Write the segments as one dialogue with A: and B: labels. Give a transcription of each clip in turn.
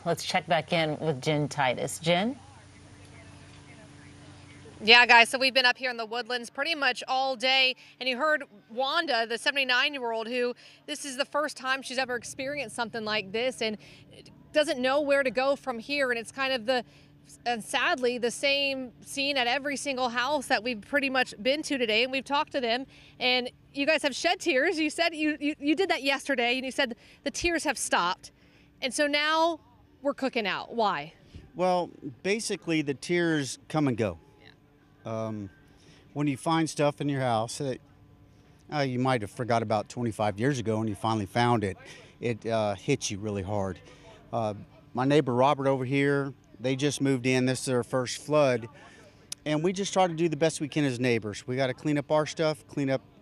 A: Let's check back in with Jen Titus. Jen?
B: Yeah, guys, so we've been up here in the Woodlands pretty much all day, and you heard Wanda, the 79-year-old, who this is the first time she's ever experienced something like this and doesn't know where to go from here, and it's kind of sadly, the same scene at every single house that we've pretty much been to today, and we've talked to them, and you guys have shed tears. You said you did that yesterday, and you said the tears have stopped, and so now we're cooking out. Why?
C: Well, basically the tears come and go. When you find stuff in your house that you might have forgot about 25 years ago and you finally found it, it hits you really hard. My neighbor Robert over here, they just moved in. This is their first flood, and we just try to do the best we can as neighbors. We got to clean up our stuff,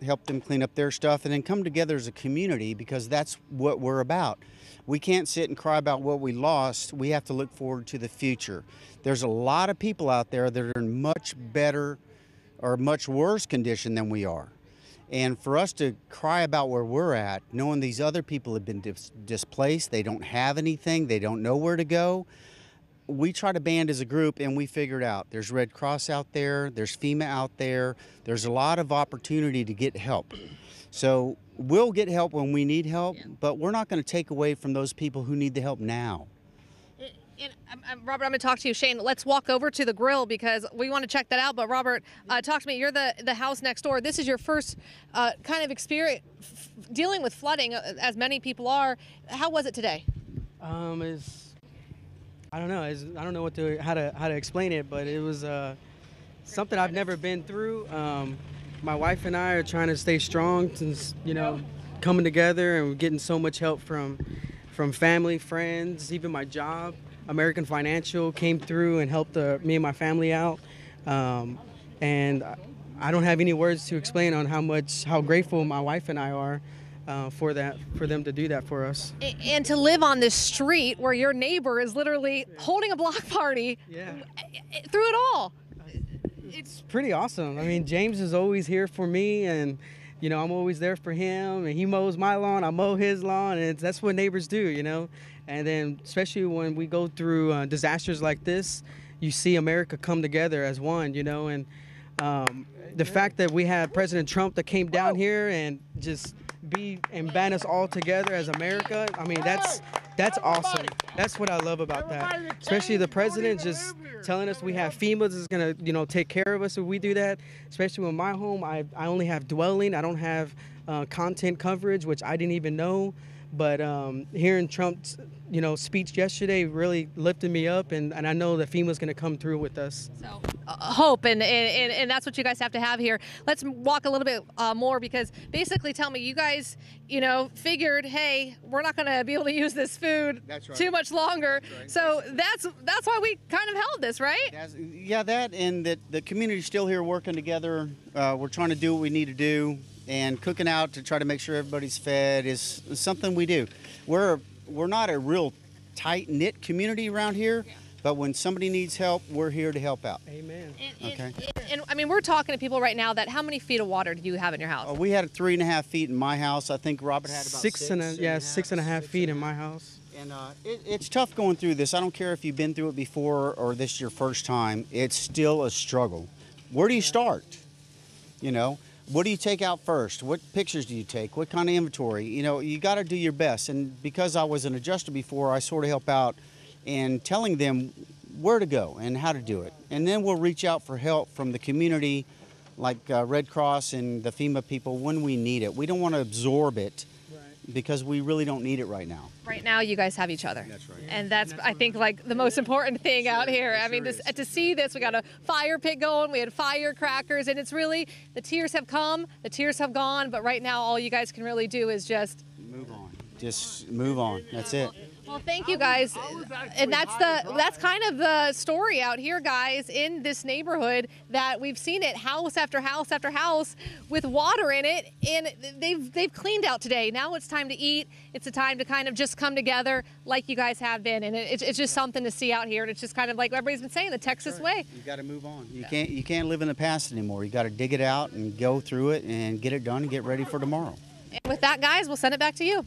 C: help them clean up their stuff, and then come together as a community, because that's what we're about. We can't sit and cry about what we lost. We have to look forward to the future. There's a lot of people out there that are in much better or much worse condition than we are. And for us to cry about where we're at, knowing these other people have been displaced, they don't have anything, they don't know where to go, we try to band as a group, and we figured out there's Red Cross out there, there's FEMA out there, there's a lot of opportunity to get help. So we'll get help when we need help, but we're not going to take away from those people who need the help now.
B: Robert, I'm going to talk to you. Shane, let's walk over to the grill because we want to check that out. But Robert, talk to me. You're the house next door. This is your first kind of experience dealing with flooding, as many people are. How was it today?
D: I don't know. I don't know how to explain it, but it was something I've never been through. My wife and I are trying to stay strong since, coming together, and we're getting so much help from family, friends, even my job. American Financial came through and helped me and my family out. And I don't have any words to explain on how grateful my wife and I are for them to do that for us.
B: And to live on this street where your neighbor is literally holding a block party through it all.
D: It's pretty awesome. I mean, James is always here for me, and I'm always there for him, and he mows my lawn, I mow his lawn, and that's what neighbors do, And then especially when we go through disasters like this, you see America come together as one, and the fact that we had President Trump that came down here and just band us all together as America, I mean, that's awesome. That's what I love about that. Especially the president just telling us we have FEMA that's going to, take care of us if we do that. Especially with my home, I only have dwelling. I don't have content coverage, which I didn't even know. But hearing Trump's, speech yesterday really lifted me up, and I know that FEMA's going to come through with us.
B: So hope, and that's what you guys have to have here. Let's walk a little bit more, because basically, tell me, you guys, figured, hey, we're not going to be able to use this food too much longer. Right. So that's why we kind of held this, right?
C: That and that the community's still here working together. We're trying to do what we need to do. And cooking out to try to make sure everybody's fed is something we do. We're not a real tight-knit community around here, but when somebody needs help, we're here to help out.
D: Amen.
B: And I mean, we're talking to people right now that how many feet of water do you have in your house?
C: We had 3.5 feet in my house. I think Robert had about
D: 6.5 feet in my house.
C: And it's tough going through this. I don't care if you've been through it before or this is your first time. It's still a struggle. Where do you start? What do you take out first? What pictures do you take? What kind of inventory? You got to do your best. And because I was an adjuster before, I sort of help out in telling them where to go and how to do it. And then we'll reach out for help from the community, like Red Cross and the FEMA people, when we need it. We don't want to absorb it because we really don't need it right now.
B: Right now, you guys have each other.
C: That's right.
B: And that's, I think, like the most important thing out here. I mean, to see this, we got a fire pit going, we had firecrackers, and it's really, the tears have come, the tears have gone, but right now, all you guys can really do is just
C: move on. Just move on. That's it.
B: Well, thank you guys, and that's kind of the story out here, guys, in this neighborhood, that we've seen it house after house after house with water in it, and they've cleaned out today. Now it's time to eat. It's a time to kind of just come together like you guys have been, and it's just something to see out here, and it's just kind of like everybody's been saying, the Texas way.
C: You got to move on. You can't live in the past anymore. You got to dig it out and go through it and get it done and get ready for tomorrow.
B: And with that, guys, we'll send it back to you.